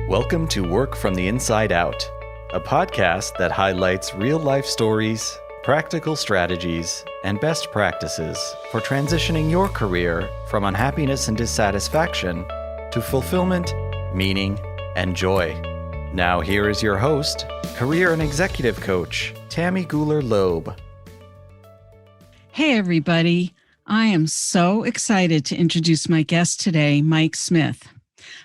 Welcome to Work from the Inside Out, a podcast that highlights real-life stories, practical strategies, and best practices for transitioning your career from unhappiness and dissatisfaction to fulfillment, meaning, and joy. Now here is your host, career and executive coach, Tammy Guler-Loeb. Hey everybody, I am so excited to introduce my guest today, Mike Smith.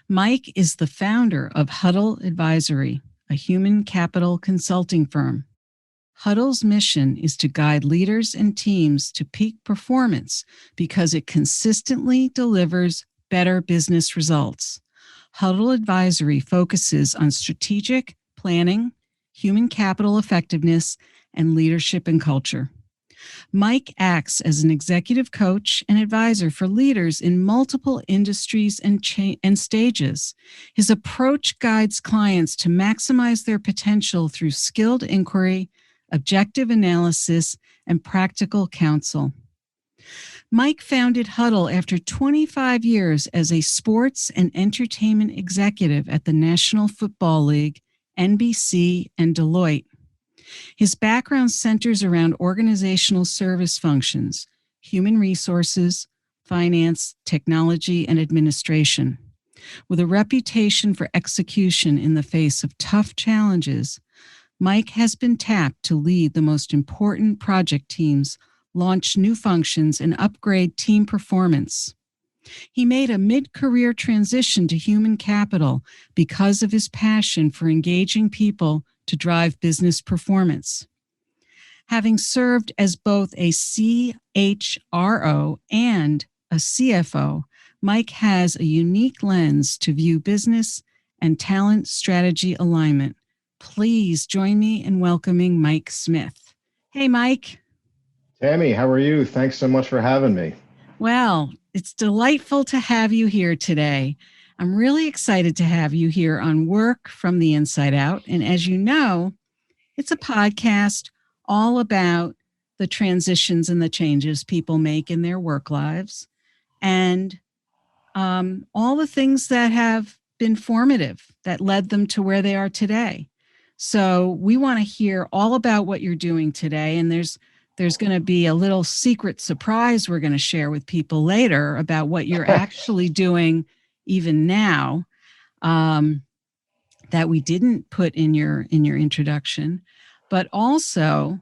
Mike is the founder of Huddle Advisory, a human capital consulting firm. Huddle's mission is to guide leaders and teams to peak performance because it consistently delivers better business results. Huddle Advisory focuses on strategic planning, human capital effectiveness, and leadership and culture. Mike acts as an executive coach and advisor for leaders in multiple industries and stages. His approach guides clients to maximize their potential through skilled inquiry, objective analysis, and practical counsel. Mike founded Huddle after 25 years as a sports and entertainment executive at the National Football League, NBC, and Deloitte. His background centers around organizational service functions, human resources, finance, technology, and administration. With a reputation for execution in the face of tough challenges, Mike has been tapped to lead the most important project teams, launch new functions, and upgrade team performance. He made a mid-career transition to human capital because of his passion for engaging people to drive business performance. Having served as both a CHRO and a CFO, Mike has a unique lens to view business and talent strategy alignment. Please join me in welcoming Mike Smith. Hey, Mike. Tammy, how are you? Thanks so much for having me. Well, it's delightful to have you here today. I'm really excited to have you here on Work from the Inside Out. And as you know, it's a podcast all about the transitions and the changes people make in their work lives and all the things that have been formative that led them to where they are today. So we want to hear all about what you're doing today. And there's going to be a little secret surprise we're going to share with people later about what you're actually doing even now, that we didn't put in your introduction, but also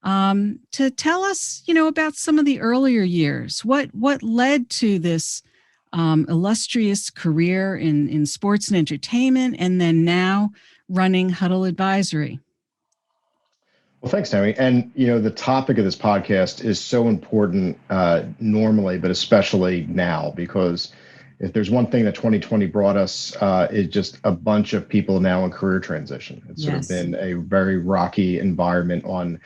to tell us, about some of the earlier years. What led to this illustrious career in sports and entertainment, and then now running Huddle Advisory? Well, thanks, Tammy. And, the topic of this podcast is so important normally, but especially now, because if there's one thing that 2020 brought us, is just a bunch of people now in career transition. It's sort of been a very rocky environment on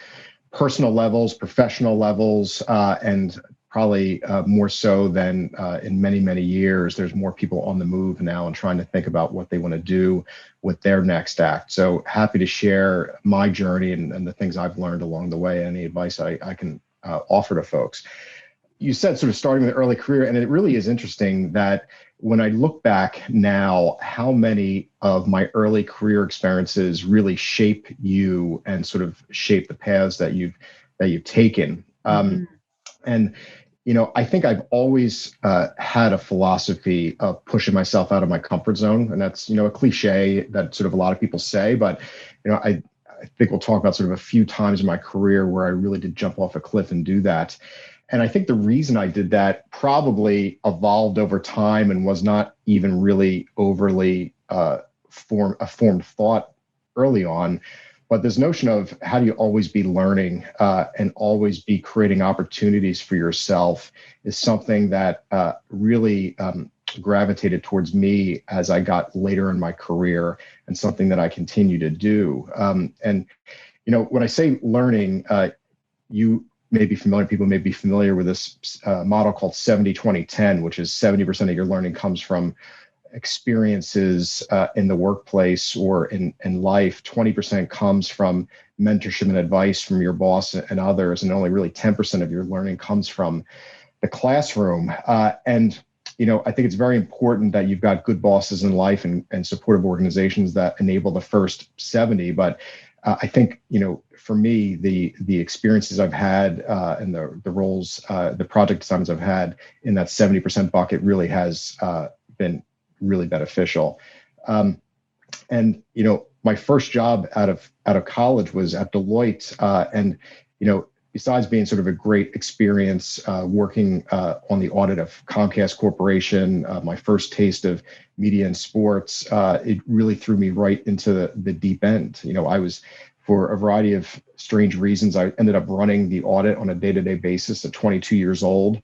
personal levels, professional levels, and probably more so than in many, many years. There's more people on the move now and trying to think about what they want to do with their next act. So happy to share my journey and the things I've learned along the way, any advice I can offer to folks. You said sort of starting with early career, and it really is interesting that when I look back now, how many of my early career experiences really shape you and sort of shape the paths that you've taken. And I think I've always had a philosophy of pushing myself out of my comfort zone, and that's a cliche that sort of a lot of people say, but I think we'll talk about sort of a few times in my career where I really did jump off a cliff and do that. And I think the reason I did that probably evolved over time and was not even really overly a formed thought early on. But this notion of how do you always be learning and always be creating opportunities for yourself is something that really gravitated towards me as I got later in my career, and something that I continue to do. And when I say learning, people may be familiar with this model called 70-20-10, which is 70% of your learning comes from experiences in the workplace or in life. 20% comes from mentorship and advice from your boss and others, and only really 10% of your learning comes from the classroom. And I think it's very important that you've got good bosses in life and supportive organizations that enable the first 70. But I think, for me, the experiences I've had and the roles, the project assignments I've had in that 70% bucket really has been really beneficial. And my first job out of college was at Deloitte, and besides being sort of a great experience working on the audit of Comcast Corporation, my first taste of media and sports, it really threw me right into the deep end. I was, for a variety of strange reasons, I ended up running the audit on a day-to-day basis at 22 years old,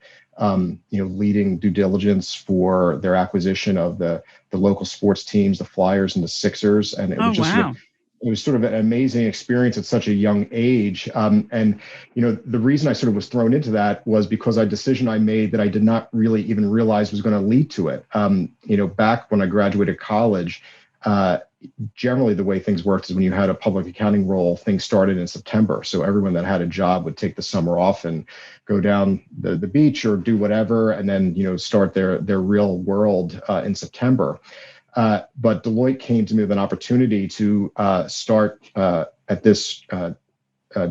leading due diligence for their acquisition of the local sports teams, the Flyers and the Sixers. And it was just it was sort of an amazing experience at such a young age. And the reason I sort of was thrown into that was because a decision I made that I did not really even realize was going to lead to it. Back when I graduated college, generally the way things worked is when you had a public accounting role, things started in September. So everyone that had a job would take the summer off and go down the beach or do whatever, and then, start their real world in September. But Deloitte came to me with an opportunity to start at this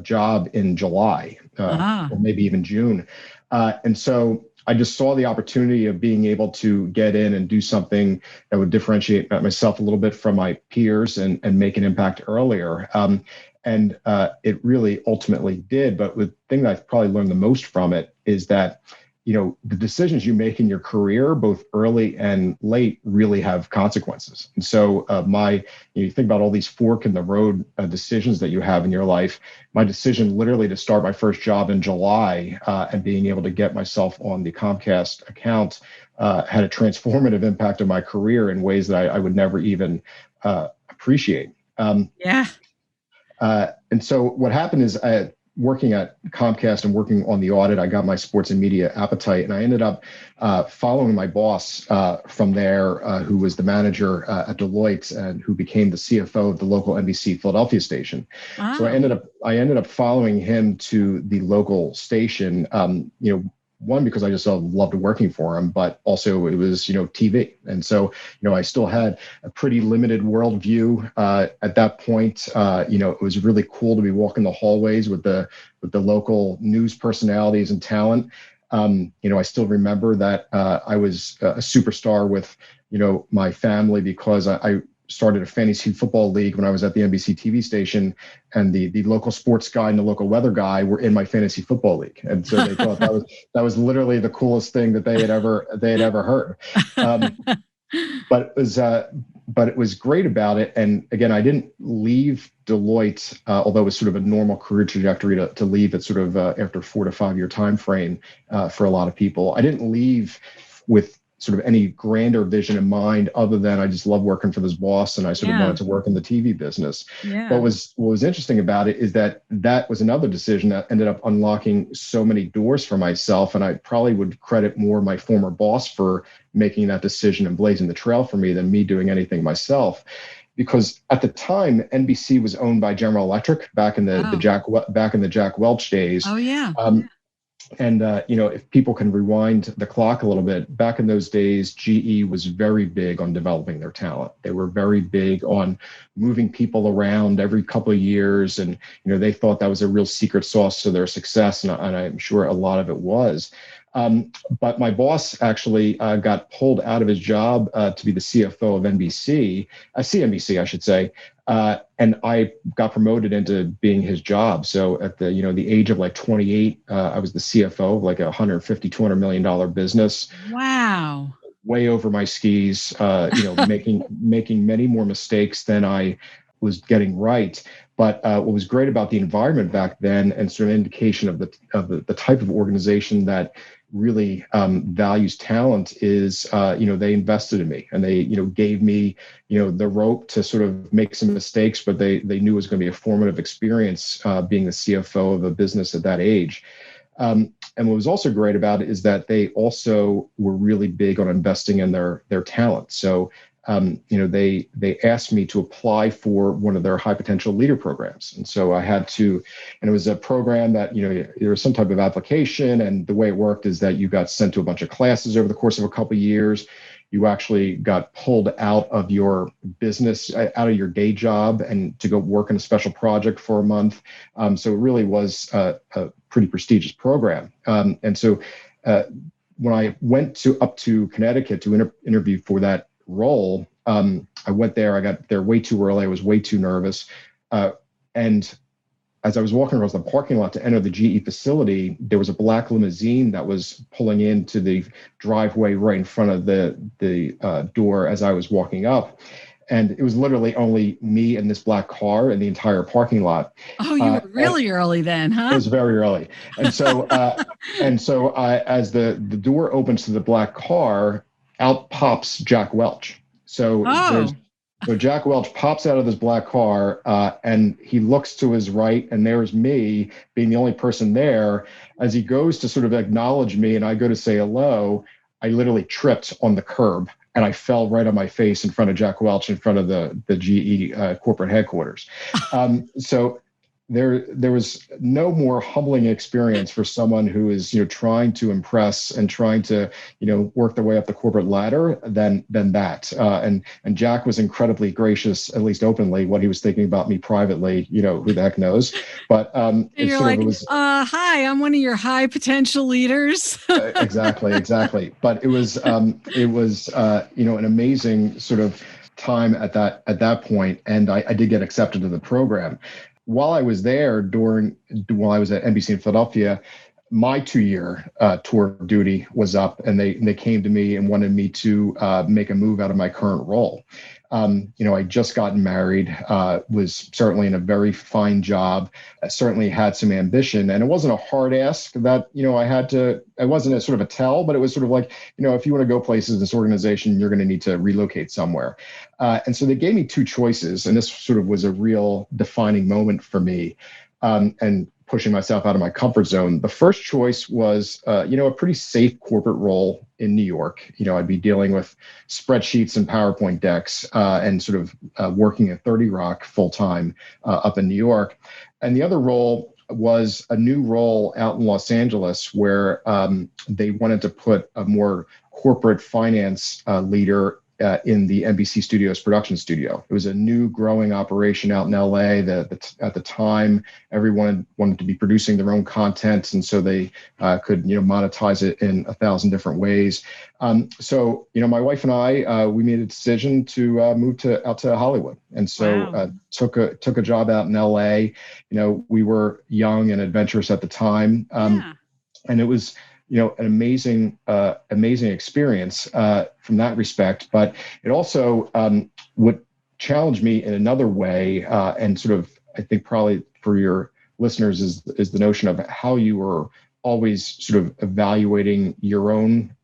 job in July, or maybe even June. And so I just saw the opportunity of being able to get in and do something that would differentiate myself a little bit from my peers and make an impact earlier. And it really ultimately did. But the thing that I've probably learned the most from it is that, the decisions you make in your career, both early and late, really have consequences. And so you think about all these fork in the road decisions that you have in your life. My decision literally to start my first job in July and being able to get myself on the Comcast account had a transformative impact on my career in ways that I would never even appreciate. And so what happened is, working at Comcast and working on the audit, I got my sports and media appetite, and I ended up following my boss from there, who was the manager at Deloitte and who became the CFO of the local NBC Philadelphia station. Wow. So I ended up following him to the local station. One, because I just loved working for him, but also it was, TV. And so, I still had a pretty limited worldview at that point. It was really cool to be walking the hallways with the local news personalities and talent. I still remember that I was a superstar with, my family, because I started a fantasy football league when I was at the NBC TV station, and the local sports guy and the local weather guy were in my fantasy football league. And so they thought that was literally the coolest thing that they had ever heard. But it was great about it. And again, I didn't leave Deloitte, although it was sort of a normal career trajectory to leave at sort of after 4 to 5 year time frame for a lot of people. I didn't leave with sort of any grander vision in mind, other than I just love working for this boss and I sort of wanted to work in the TV business. Yeah. But what was interesting about it is that was another decision that ended up unlocking so many doors for myself. And I probably would credit more my former boss for making that decision and blazing the trail for me than me doing anything myself. Because at the time, NBC was owned by General Electric back in the Jack Welch days. Oh yeah. And, if people can rewind the clock a little bit, back in those days, GE was very big on developing their talent. They were very big on moving people around every couple of years. And, they thought that was a real secret sauce to their success. And I'm sure a lot of it was. But my boss actually got pulled out of his job to be the CFO of CNBC, I should say. And I got promoted into being his job. So at the age of like 28, I was the CFO of like a $150-200 million business. Wow. Way over my skis, making many more mistakes than I was getting right. But what was great about the environment back then, and sort of indication of the type of organization that really values talent, is they invested in me, and they gave me the rope to sort of make some mistakes, but they knew it was going to be a formative experience being the CFO of a business at that age. And what was also great about it is that they also were really big on investing in their talent. So they asked me to apply for one of their high potential leader programs. And so I had to, and it was a program that, there was some type of application, and the way it worked is that you got sent to a bunch of classes over the course of a couple of years. You actually got pulled out of your business, out of your day job, and to go work on a special project for a month. So it really was a pretty prestigious program. And so when I went up to Connecticut to interview for that role, I went there. I got there way too early. I was way too nervous. And as I was walking across the parking lot to enter the GE facility, there was a black limousine that was pulling into the driveway right in front of the door as I was walking up. And it was literally only me and this black car in the entire parking lot. Oh, you were really early then, huh? It was very early. And so, as the door opens to the black car, out pops Jack Welch. So Jack Welch pops out of this black car, and he looks to his right, and there's me being the only person there. As he goes to sort of acknowledge me and I go to say hello, I literally tripped on the curb and I fell right on my face in front of Jack Welch, in front of the GE corporate headquarters. So there was no more humbling experience for someone who is trying to impress and trying to work their way up the corporate ladder than that. And Jack was incredibly gracious, at least openly. What he was thinking about me privately, who the heck knows? But you're like, hi, I'm one of your high potential leaders. Exactly. But it was an amazing sort of time at that point, and I did get accepted to the program. While I was there, while I was at NBC in Philadelphia, my 2-year tour of duty was up, and they came to me and wanted me to make a move out of my current role. I just gotten married, was certainly in a very fine job, certainly had some ambition, and it wasn't a hard ask that, I had to, it wasn't a sort of a tell, but it was sort of like, if you want to go places in this organization, you're going to need to relocate somewhere. And so they gave me two choices, and this sort of was a real defining moment for me, and pushing myself out of my comfort zone. The first choice was, a pretty safe corporate role in New York. I'd be dealing with spreadsheets and PowerPoint decks, and sort of working at 30 Rock full time up in New York. And the other role was a new role out in Los Angeles, where they wanted to put a more corporate finance leader in the NBC Studios production studio. It was a new growing operation out in LA. At the time, everyone wanted to be producing their own content, and so they could monetize it in 1,000 different ways. So my wife and I, we made a decision to move out to Hollywood, and so Wow. took a job out in LA. We were young and adventurous at the time, and it was an amazing experience from that respect. But it also would challenge me in another way, and sort of, I think probably for your listeners is the notion of how you are always sort of evaluating your own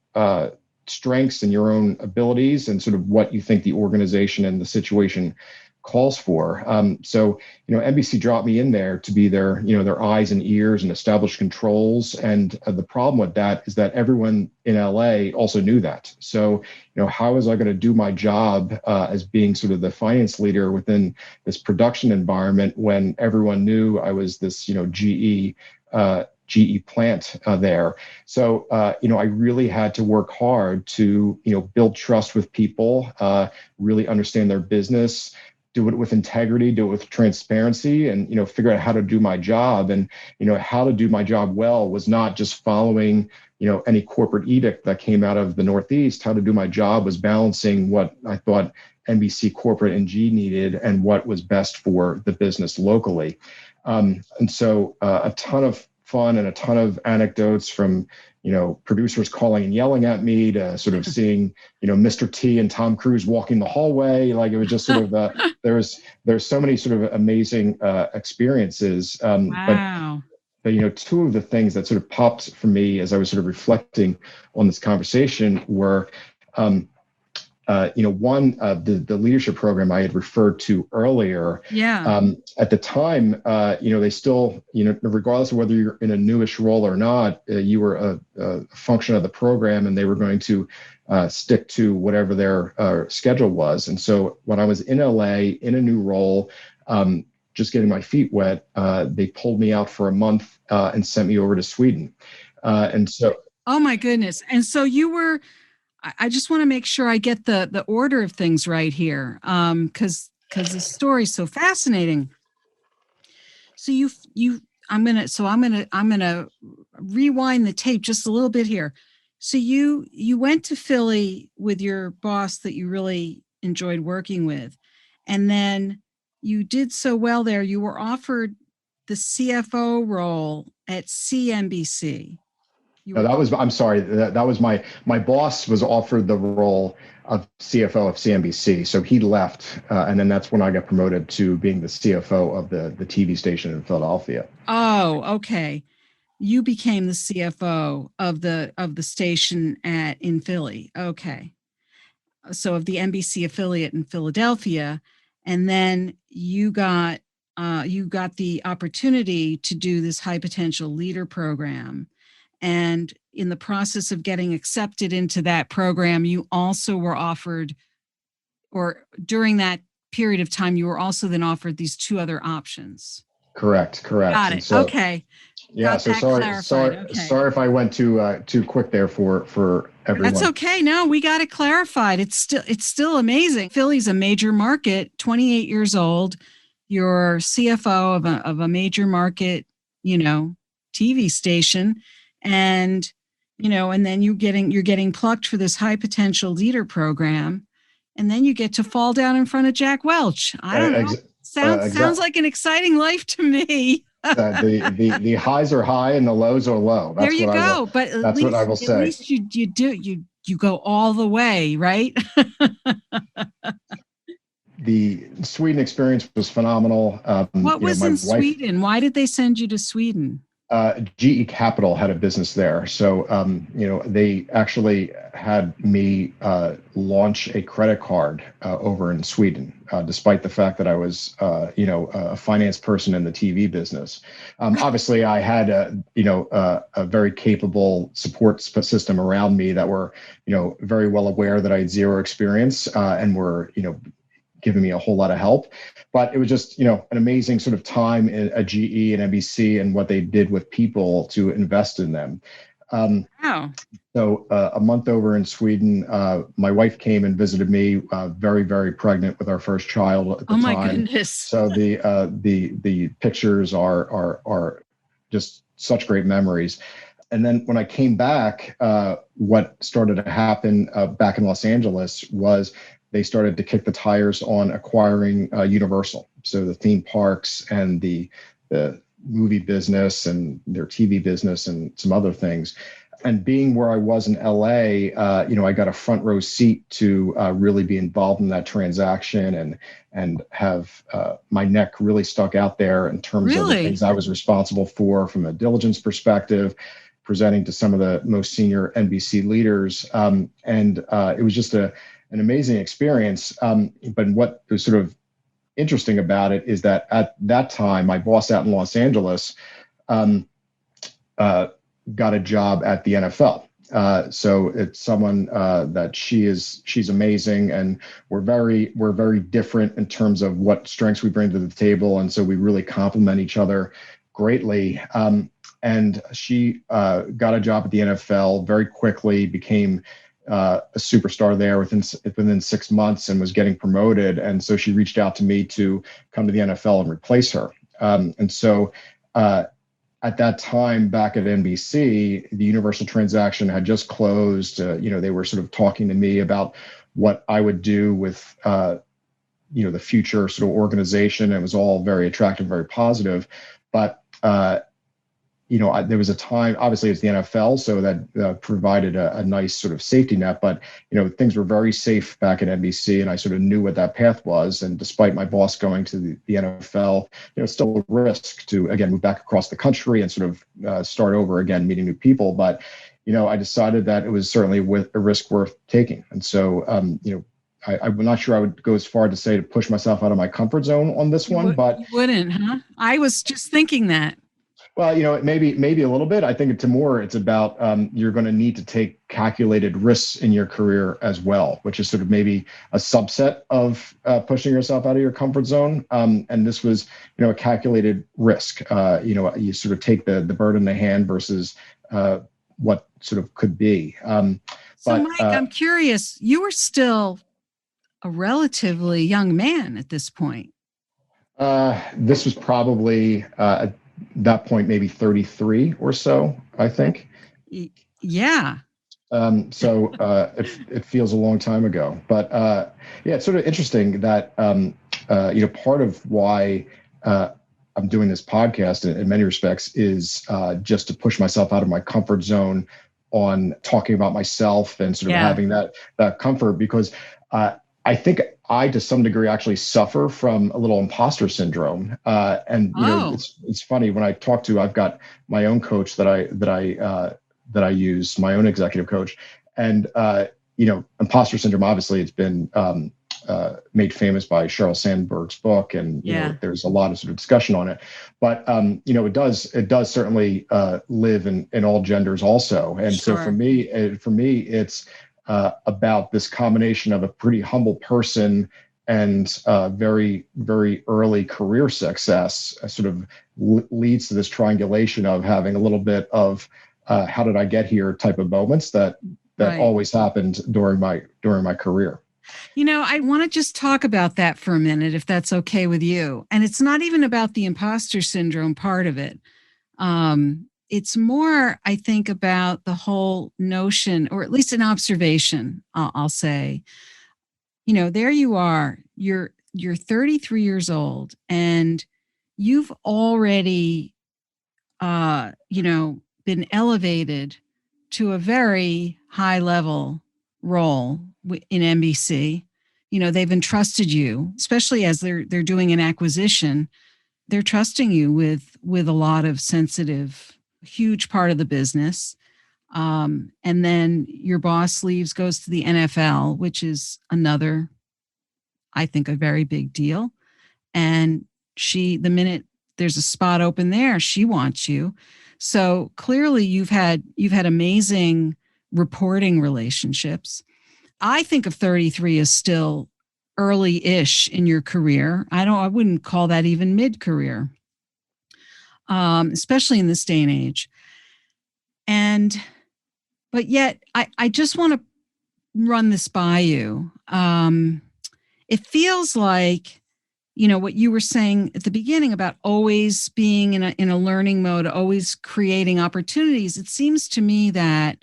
strengths and your own abilities, and sort of what you think the organization and the situation calls for. So NBC dropped me in there to be their eyes and ears and establish controls. And the problem with that is that everyone in LA also knew that. So how was I going to do my job as being sort of the finance leader within this production environment when everyone knew I was this GE plant there. So, I really had to work hard to, build trust with people, really understand their business, do it with integrity, do it with transparency, and, figure out how to do my job. And, how to do my job well was not just following, any corporate edict that came out of the Northeast. How to do my job was balancing what I thought NBC corporate and G needed and what was best for the business locally. And so a ton of fun and a ton of anecdotes from, producers calling and yelling at me, to sort of seeing, Mr. T and Tom Cruise walking the hallway. Like, it was just sort of, there's so many sort of amazing experiences. Wow. But two of the things that sort of popped for me as I was sort of reflecting on this conversation were, one, the leadership program I had referred to earlier. Yeah. At the time, they still, regardless of whether you're in a newish role or not, you were a function of the program, and they were going to stick to whatever their schedule was. And so when I was in LA in a new role, just getting my feet wet, they pulled me out for a month and sent me over to Sweden. And so, Oh my goodness. And so you were, I just want to make sure I get the order of things right here. Because the story's so fascinating. So I'm gonna rewind the tape just a little bit here. So you went to Philly with your boss that you really enjoyed working with, and then you did so well there. You were offered the CFO role at CNBC. You no, were I'm sorry, that was my boss was offered the role of CFO of CNBC. So he left, and then that's when I got promoted to being the CFO of the TV station in Philadelphia. Oh, okay. You became the CFO of the station in Philly. Okay. So of the NBC affiliate in Philadelphia, and then you got the opportunity to do this high potential leader program. And in the process of getting accepted into that program, you also were offered, or during that period of time, you were also then offered these two other options. Correct. Got And it. so, Okay. yeah. Got So that clarified. Okay. sorry if I went too quick there for That's everyone. okay. No, we got it clarified. It's still amazing. Philly's a major market, 28 years old. You're CFO of a major market, TV station, and and then you're getting plucked for this high potential leader program, and then you get to fall down in front of Jack Welch. I don't know. Sounds like an exciting life to me. The highs are high and the lows are low. There you go. But That's what I will at say. least you go all the way, right? The Sweden experience was phenomenal. What was My in wife, Sweden? Why did they send you to Sweden? GE Capital had a business there. So, they actually had me launch a credit card over in Sweden, despite the fact that I was, a finance person in the TV business. Obviously, I had a very capable support system around me that were, very well aware that I had zero experience and were, giving me a whole lot of help. But it was just, an amazing sort of time at GE and NBC and what they did with people to invest in them. Wow. So a month over in Sweden, my wife came and visited me, very, very pregnant with our first child at the time. Oh my goodness. So the pictures are just such great memories. And then when I came back, what started to happen back in Los Angeles was they started to kick the tires on acquiring Universal. So the theme parks and the movie business and their TV business and some other things. And being where I was in LA, I got a front row seat to really be involved in that transaction and have my neck really stuck out there in terms of the things I was responsible for from a diligence perspective, presenting to some of the most senior NBC leaders. It was just an amazing experience. But what was sort of interesting about it is that at that time, my boss out in Los Angeles got a job at the NFL. So it's someone that she's amazing, and we're very different in terms of what strengths we bring to the table, and so we really complement each other greatly. And she got a job at the NFL very quickly, became a superstar there within 6 months, and was getting promoted. And so she reached out to me to come to the NFL and replace her. And so at that time, back at NBC, the Universal transaction had just closed. They were sort of talking to me about what I would do with the future sort of organization. It was all very attractive, very positive. But there was a time, obviously it's the NFL, so that provided a nice sort of safety net, but, things were very safe back at NBC, and I sort of knew what that path was. And despite my boss going to the NFL, it's still a risk to, again, move back across the country and sort of start over again, meeting new people. But, I decided that it was certainly a risk worth taking. And so, I'm not sure I would go as far to say to push myself out of my comfort zone on this one, but You wouldn't, huh? I was just thinking that. well, maybe a little bit. I think it's about you're going to need to take calculated risks in your career as well, which is sort of maybe a subset of pushing yourself out of your comfort zone. And this was, a calculated risk. You sort of take the bird in the hand versus what sort of could be. So, Mike, I'm curious. You were still a relatively young man at this point. This was probably at that point, maybe 33 or so, I think. Yeah. So it feels a long time ago, but yeah, it's sort of interesting that part of why I'm doing this podcast in many respects is just to push myself out of my comfort zone on talking about myself and sort of having that comfort, because I think I, to some degree, actually suffer from a little imposter syndrome. It's funny when I've got my own coach that I use, my own executive coach, and imposter syndrome. Obviously, it's been made famous by Sheryl Sandberg's book, and there's a lot of sort of discussion on it. But it does certainly live in all genders also. And so for me, it's about this combination of a pretty humble person and very, very early career success sort of leads to this triangulation of having a little bit of how did I get here type of moments that always happened during my career. I want to just talk about that for a minute, if that's okay with you. And it's not even about the imposter syndrome part of it. It's more, I think, about the whole notion, or at least an observation, I'll say. There you are, you're 33 years old, and you've already, been elevated to a very high level role in NBC. They've entrusted you, especially as they're doing an acquisition. They're trusting you with a lot of sensitive, huge part of the business. And then your boss leaves, goes to the NFL, which is another, I think, a very big deal. And the minute there's a spot open there, she wants you. So clearly you've had amazing reporting relationships. I think of 33 as still early-ish in your career. I wouldn't call that even mid-career, especially in this day and age. But yet I just want to run this by you. It feels like, what you were saying at the beginning about always being in a learning mode, always creating opportunities. It seems to me that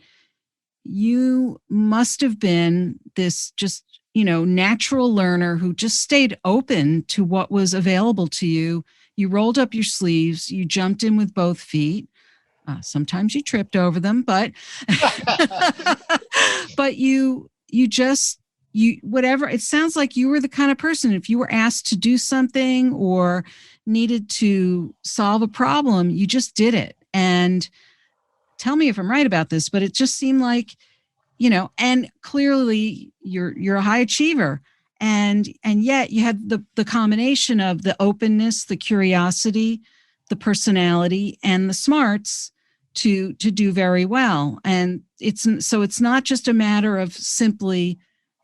you must have been this just, natural learner who just stayed open to what was available to you. You rolled up your sleeves, you jumped in with both feet. Sometimes you tripped over them, but but you whatever. It sounds like you were the kind of person, if you were asked to do something or needed to solve a problem, you just did it. And tell me if I'm right about this, but it just seemed like, and clearly you're a high achiever. And yet you had the combination of the openness, the curiosity, the personality, and the smarts to do very well. And it's not just a matter of simply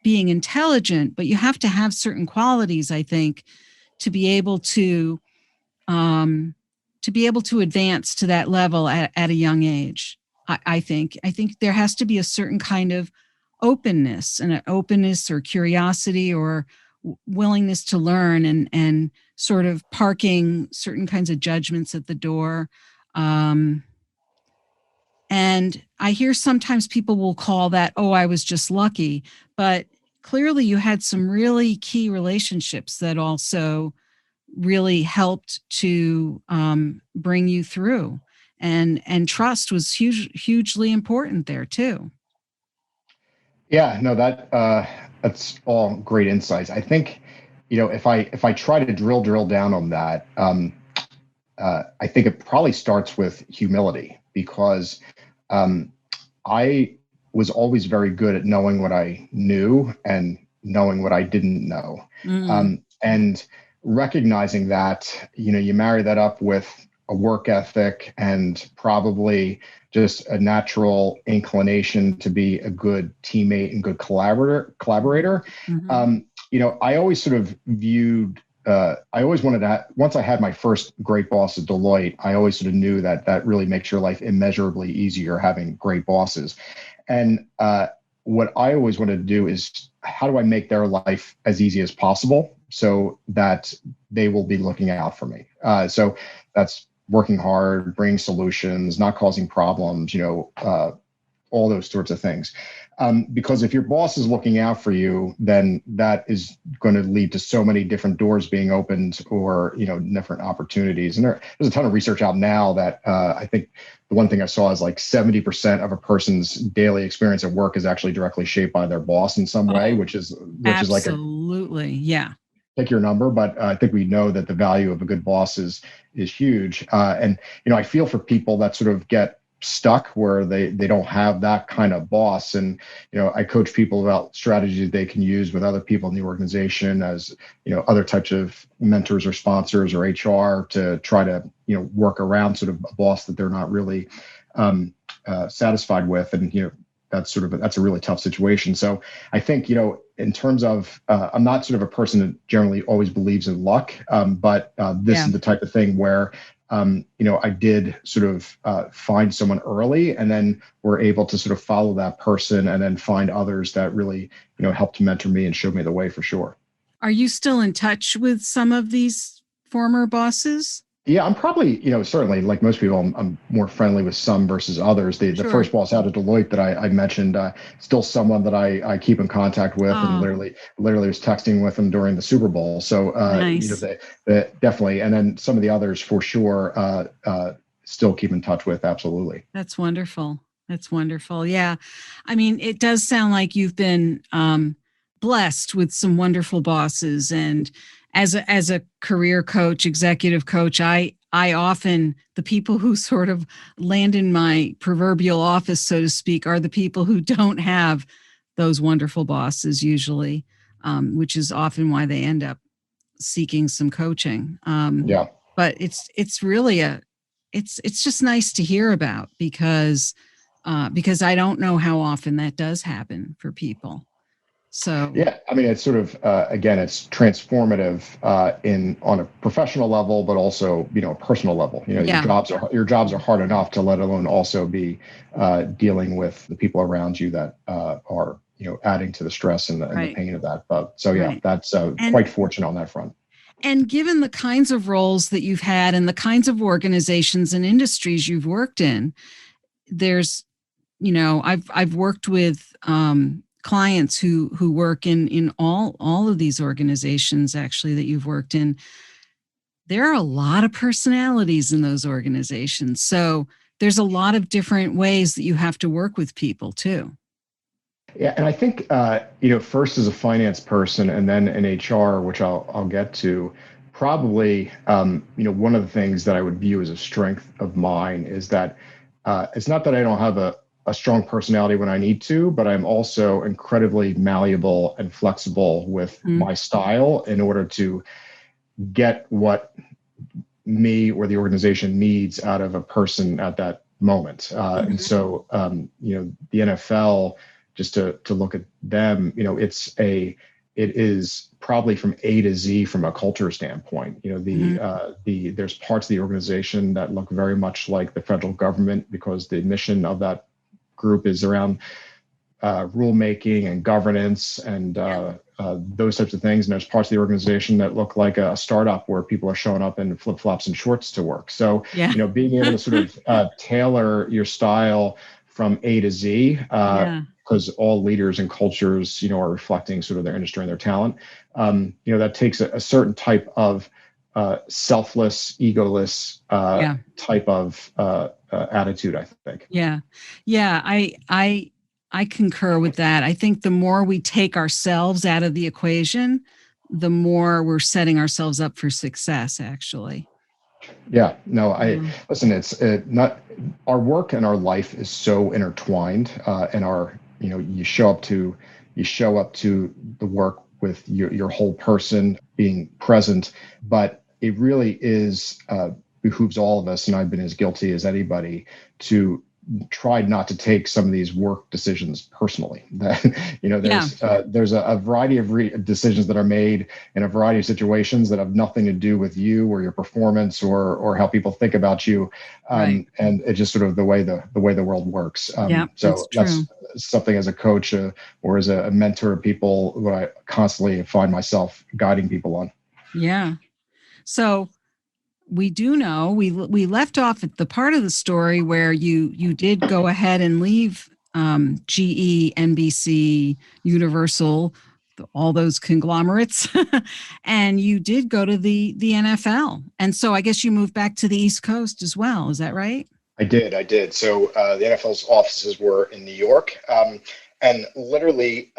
being intelligent, but you have to have certain qualities, I think, to be able to advance to that level at a young age. I think there has to be a certain kind of openness or curiosity or willingness to learn, and sort of parking certain kinds of judgments at the door. And I hear sometimes people will call that, oh, I was just lucky. But clearly you had some really key relationships that also really helped to bring you through. And trust was hugely important there too. Yeah, no, that's all great insights. I think, if I try to drill down on that, I think it probably starts with humility, because I was always very good at knowing what I knew and knowing what I didn't know. Mm. And recognizing that, you marry that up with a work ethic and probably just a natural inclination to be a good teammate and good collaborator. Mm-hmm. I always sort of viewed, I always wanted to, once I had my first great boss at Deloitte, I always sort of knew that that really makes your life immeasurably easier having great bosses. And what I always wanted to do is, how do I make their life as easy as possible so that they will be looking out for me? So that's working hard, bringing solutions, not causing problems, all those sorts of things. Because if your boss is looking out for you, then that is going to lead to so many different doors being opened, or different opportunities. And there's a ton of research out now that I think the one thing I saw is like 70% of a person's daily experience at work is actually directly shaped by their boss in some way, which is like absolutely, yeah. Pick your number, but I think we know that the value of a good boss is huge. And I feel for people that sort of get stuck where they don't have that kind of boss. And I coach people about strategies they can use with other people in the organization, as other types of mentors or sponsors or HR, to try to work around sort of a boss that they're not really satisfied with. And that's a really tough situation. So I think in terms of I'm not sort of a person that generally always believes in luck, but this is the type of thing where I did sort of find someone early, and then we're able to sort of follow that person, and then find others that really helped to mentor me and showed me the way, for sure. Are you still in touch with some of these former bosses? Yeah, I'm probably, certainly like most people, I'm more friendly with some versus others. The Sure. first boss out of Deloitte that I mentioned, still someone that I keep in contact with, and literally was texting with him during the Super Bowl. So, nice. Definitely. And then some of the others for sure, still keep in touch with. Absolutely. That's wonderful. That's wonderful. Yeah. I mean, it does sound like you've been blessed with some wonderful bosses. And as a career coach, executive coach, I often, the people who sort of land in my proverbial office, so to speak, are the people who don't have those wonderful bosses usually, which is often why they end up seeking some coaching. But it's really it's just nice to hear about, because I don't know how often that does happen for people. So yeah, I mean, it's sort of again, it's transformative on a professional level, but also a personal level. Your jobs are hard enough, to let alone also be dealing with the people around you that are adding to the stress and the pain of that. But so that's quite fortunate on that front. And given the kinds of roles that you've had and the kinds of organizations and industries you've worked in, there's I've worked with clients who work in all of these organizations, actually, that you've worked in. There are a lot of personalities in those organizations. So there's a lot of different ways that you have to work with people too. Yeah, and I think first as a finance person, and then in HR, which I'll get to. Probably one of the things that I would view as a strength of mine is that it's not that I don't have a strong personality when I need to, but I'm also incredibly malleable and flexible with my style in order to get what me or the organization needs out of a person at that moment. And so, the NFL, just to look at them, it is probably from A to Z from a culture standpoint. There's parts of the organization that look very much like the federal government, because the mission of that group is around rulemaking and governance and those types of things. And there's parts of the organization that look like a startup, where people are showing up in flip-flops and shorts to work. So, being able to sort of tailor your style from A to Z, because all leaders and cultures, are reflecting sort of their industry and their talent. That takes a certain type of selfless, egoless type of attitude, I think. Yeah. I concur with that. I think the more we take ourselves out of the equation, the more we're setting ourselves up for success, actually. Yeah, no, listen, it's not, our work and our life is so intertwined, and you show up to you show up to the work with your whole person being present, but it really is behooves all of us, and I've been as guilty as anybody, to try not to take some of these work decisions personally. That there's a variety of decisions that are made in a variety of situations that have nothing to do with you or your performance or how people think about you, Right. and it's just sort of the way the world works. So that's something as a coach or as a mentor of people, what I constantly find myself guiding people on. Yeah. So we do know we left off at the part of the story where you did go ahead and leave GE, NBC, Universal, all those conglomerates, and you did go to the NFL. And so I guess you moved back to the East Coast as well. Is that right? I did. So the NFL's offices were in New York, and literally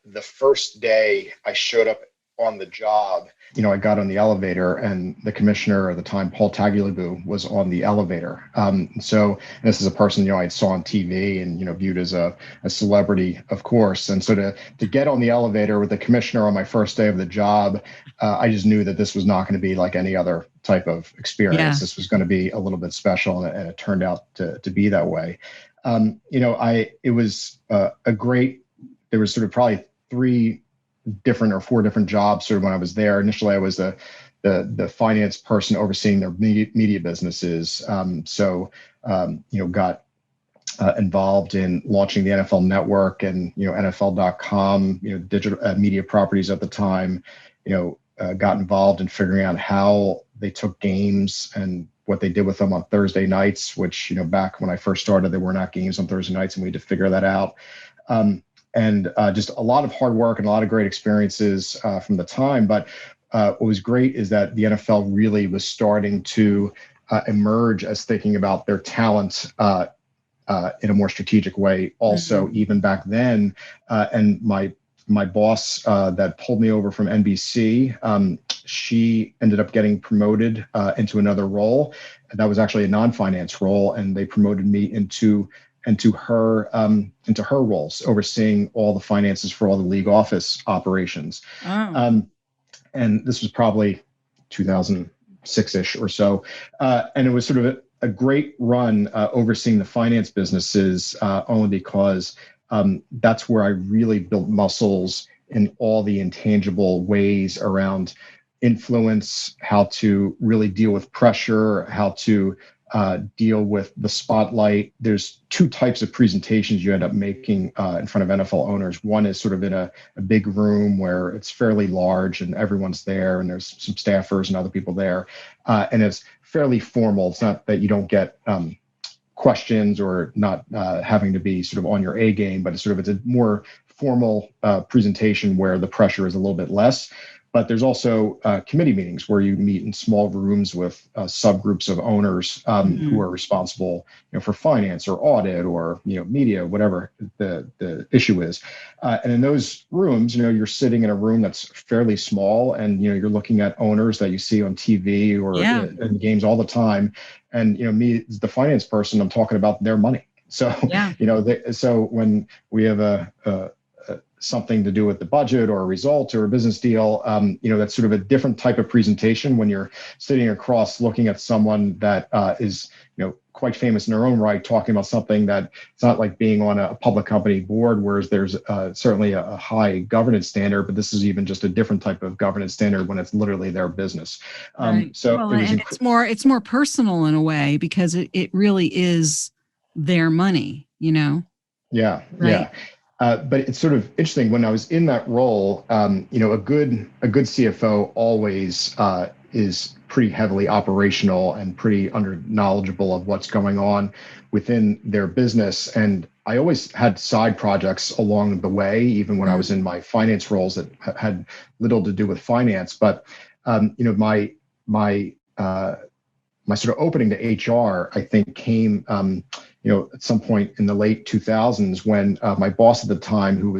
the first day I showed up on the job, I got on the elevator, and the commissioner at the time, Paul Tagliabue, was on the elevator. So this is a person I saw on TV and viewed as a celebrity, of course. And so to get on the elevator with the commissioner on my first day of the job, I just knew that this was not going to be like any other type of experience. Yeah. This was going to be a little bit special, and it turned out to be that way. It was a great. There was sort of probably four different jobs sort of when I was there. Initially, I was the finance person overseeing their media businesses. Got involved in launching the NFL Network and NFL.com, digital media properties at the time. Got involved in figuring out how they took games and what they did with them on Thursday nights, which back when I first started, there were not games on Thursday nights, and we had to figure that out. And just a lot of hard work and a lot of great experiences from the time. But what was great is that the NFL really was starting to emerge as thinking about their talent in a more strategic way also, even back then. And my boss that pulled me over from NBC, she ended up getting promoted into another role. That was actually a non-finance role, and they promoted me into her roles, overseeing all the finances for all the league office operations. And this was probably 2006-ish or so. And it was sort of a great run overseeing the finance businesses, only because that's where I really built muscles in all the intangible ways around influence, how to really deal with pressure, how to deal with the spotlight. There's two types of presentations you end up making in front of NFL owners. One is sort of in a big room where it's fairly large and everyone's there, and there's some staffers and other people there. And it's fairly formal. It's not that you don't get questions or not having to be sort of on your A game, but it's a more formal presentation where the pressure is a little bit less. But there's also committee meetings where you meet in small rooms with subgroups of owners who are responsible, for finance or audit or media, whatever the issue is. And in those rooms, you're sitting in a room that's fairly small, and you're looking at owners that you see on TV or in games all the time. And me as the finance person, I'm talking about their money. So so when we have something to do with the budget or a result or a business deal, that's sort of a different type of presentation when you're sitting across looking at someone that is, quite famous in their own right, talking about something that it's not like being on a public company board, whereas there's certainly a high governance standard, but this is even just a different type of governance standard when it's literally their business. Right. It's more personal in a way because it really is their money, Yeah. Right? Yeah. But it's sort of interesting when I was in that role, a good CFO always is pretty heavily operational and pretty knowledgeable of what's going on within their business. And I always had side projects along the way, even when I was in my finance roles that had little to do with finance. But my sort of opening to HR, I think, came at some point in the late 2000s when my boss at the time, who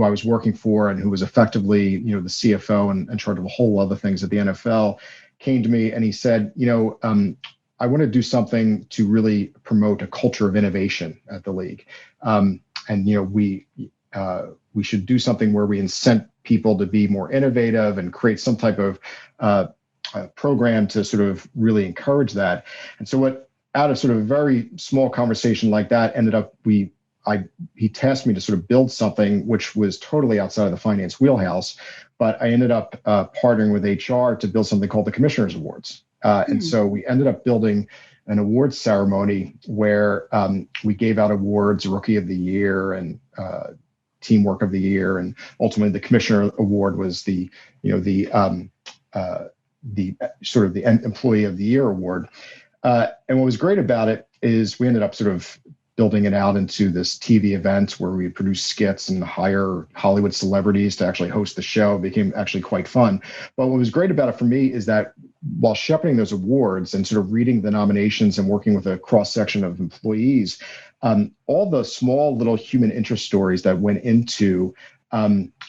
I was working for and who was effectively, the CFO and in charge of a whole other things at the NFL, came to me and he said, I want to do something to really promote a culture of innovation at the league. We we should do something where we incent people to be more innovative and create some type of program to sort of really encourage that. And so what, out of sort of a very small conversation like that, ended up he tasked me to sort of build something which was totally outside of the finance wheelhouse, but I ended up partnering with HR to build something called the Commissioners Awards. And so we ended up building an awards ceremony where we gave out awards, Rookie of the Year and Teamwork of the Year, and ultimately the Commissioner Award was the sort of the Employee of the Year award. And what was great about it is we ended up sort of building it out into this TV event where we produce skits and hire Hollywood celebrities to actually host the show. It became actually quite fun. But what was great about it for me is that while shepherding those awards and sort of reading the nominations and working with a cross section of employees, all the small little human interest stories that went into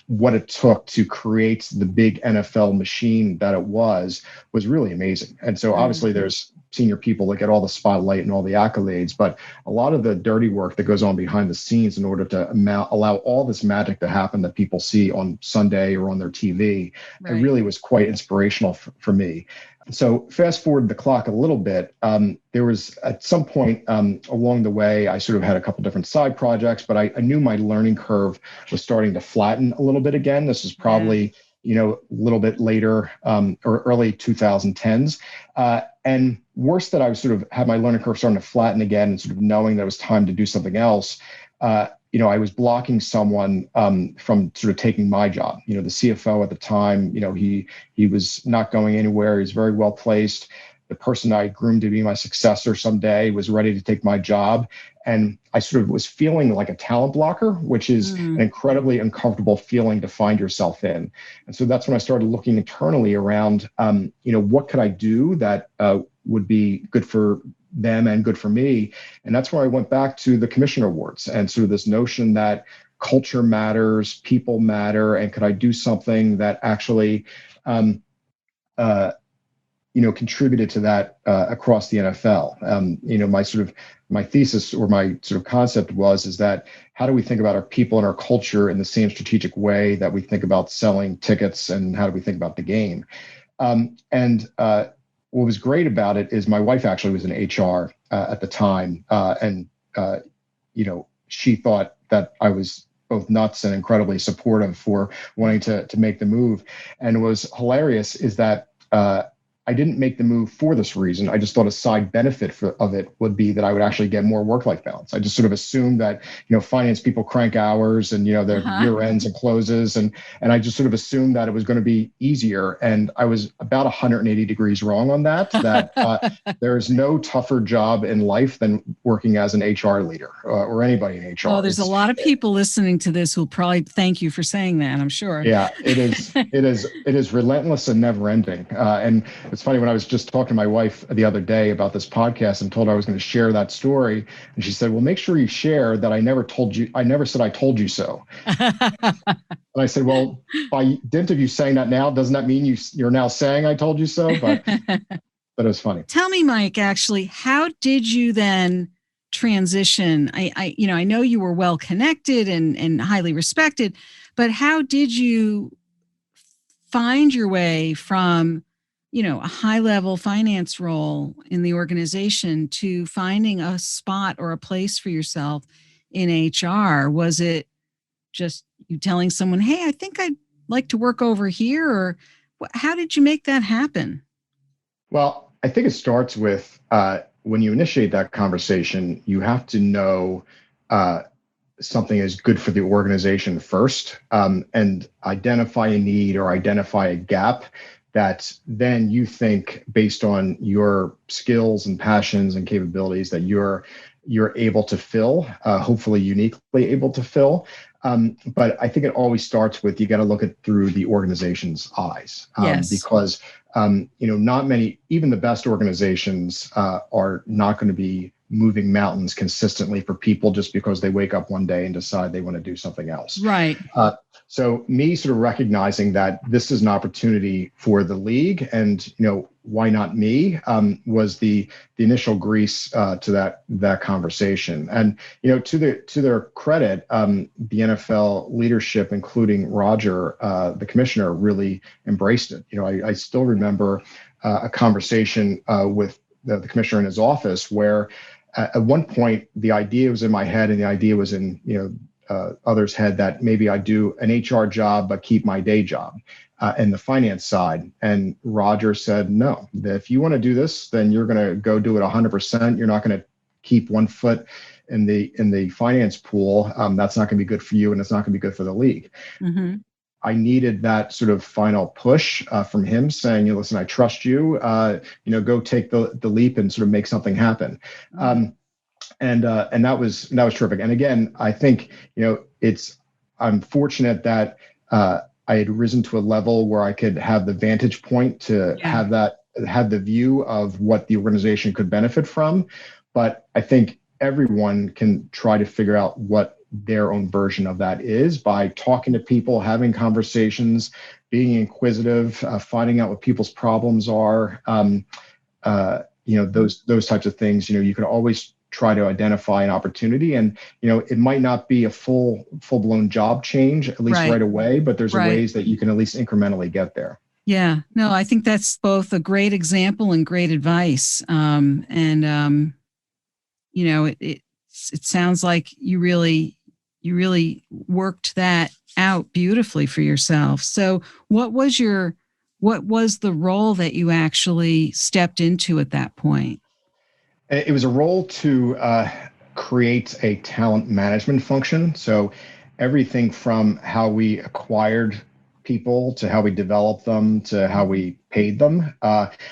what it took to create the big NFL machine that it was really amazing. And so obviously there's senior people that get all the spotlight and all the accolades, but a lot of the dirty work that goes on behind the scenes in order to allow all this magic to happen that people see on Sunday or on their TV, it really was quite inspirational for me. So fast forward the clock a little bit, there was at some point along the way, I sort of had a couple different side projects, but I knew my learning curve was starting to flatten a little bit again. This is probably, a little bit later or early 2010s. And worse that I was sort of had my learning curve starting to flatten again and sort of knowing that it was time to do something else. I was blocking someone from sort of taking my job. The CFO at the time, he was not going anywhere. He was very well placed. The person I groomed to be my successor someday was ready to take my job. And I sort of was feeling like a talent blocker, which is an incredibly uncomfortable feeling to find yourself in. And so that's when I started looking internally around, what could I do that would be good for them and good for me. And that's where I went back to the Commissioner Awards and sort of this notion that culture matters, people matter, and could I do something that actually contributed to that across the NFL. My thesis or my sort of concept is that how do we think about our people and our culture in the same strategic way that we think about selling tickets, and how do we think about the game? What was great about it is my wife actually was in HR at the time, and she thought that I was both nuts and incredibly supportive for wanting to make the move. And what was hilarious is that I didn't make the move for this reason. I just thought a side benefit of it would be that I would actually get more work-life balance. I just sort of assumed that, finance people crank hours and, their year ends and closes. And I just sort of assumed that it was going to be easier. And I was about 180 degrees wrong on that there is no tougher job in life than working as an HR leader or anybody in HR. Oh, there's a lot of people listening to this who'll probably thank you for saying that, I'm sure. Yeah, it is. It is relentless and never ending. And it's funny, when I was just talking to my wife the other day about this podcast and told her I was going to share that story, and she said, well, make sure you share that I never said I told you so. And I said, well, by dint of you saying that now, doesn't that mean you're now saying I told you so? But it was funny. Tell me, Mike, actually, how did you then transition? I know you were well connected and highly respected, but how did you find your way from a high-level finance role in the organization to finding a spot or a place for yourself in HR? Was it just you telling someone, hey, I think I'd like to work over here? Or how did you make that happen? Well, I think it starts with when you initiate that conversation, you have to know something is good for the organization first, and identify a need or identify a gap that then you think, based on your skills and passions and capabilities, that you're able to fill, hopefully uniquely able to fill. But I think it always starts with, you got to look at through the organization's eyes, because not many, even the best organizations are not going to be moving mountains consistently for people just because they wake up one day and decide they want to do something else. Right. So me sort of recognizing that this is an opportunity for the league, and why not me, was the initial grease to that conversation. And to their credit, the NFL leadership, including Roger, the commissioner, really embraced it. I still remember a conversation with the commissioner in his office where at one point the idea was in my head, and the idea was in others' head, that maybe I do an HR job but keep my day job and the finance side. And Roger said, no, if you want to do this, then you're going to go do it 100%. You're not going to keep one foot in the finance pool. That's not going to be good for you, and it's not going to be good for the league. Mm-hmm. I needed that sort of final push from him saying, listen, I trust you, go take the leap and sort of make something happen. And that was terrific. And again, I think, I'm fortunate that I had risen to a level where I could have the vantage point to have the view of what the organization could benefit from. But I think everyone can try to figure out what their own version of that is by talking to people, having conversations, being inquisitive, finding out what people's problems are. Those types of things. You can always try to identify an opportunity, and it might not be a full-blown job change, at least right away, but there's ways that you can at least incrementally get there. Yeah, no, I think that's both a great example and great advice. It sounds like you really worked that out beautifully for yourself. So what was the role that you actually stepped into at that point? It was a role to create a talent management function. So everything from how we acquired people to how we developed them to how we paid them.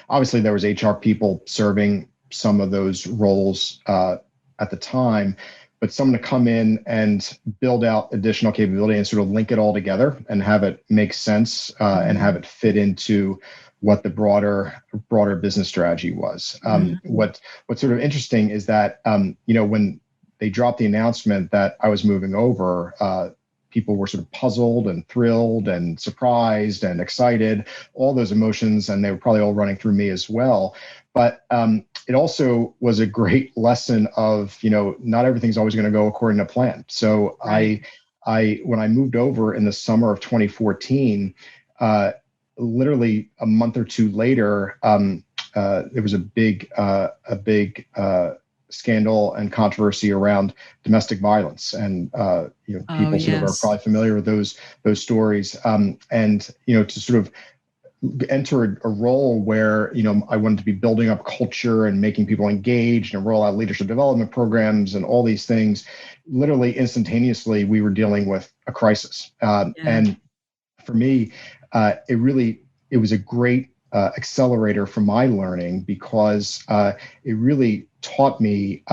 Obviously, there was HR people serving some of those roles at the time, but someone to come in and build out additional capability and sort of link it all together and have it make sense and have it fit into what the broader business strategy was. What's sort of interesting is that when they dropped the announcement that I was moving over, people were sort of puzzled and thrilled and surprised and excited, all those emotions, and they were probably all running through me as well. But it also was a great lesson of not everything's always going to go according to plan. So right. I when I moved over in the summer of 2014. Literally a month or two later, there was a big scandal and controversy around domestic violence, and people sort of are probably familiar with those stories. And to sort of enter a role where I wanted to be building up culture and making people engaged and roll out leadership development programs and all these things. Literally instantaneously, we were dealing with a crisis, and for me. It was a great accelerator for my learning because it really taught me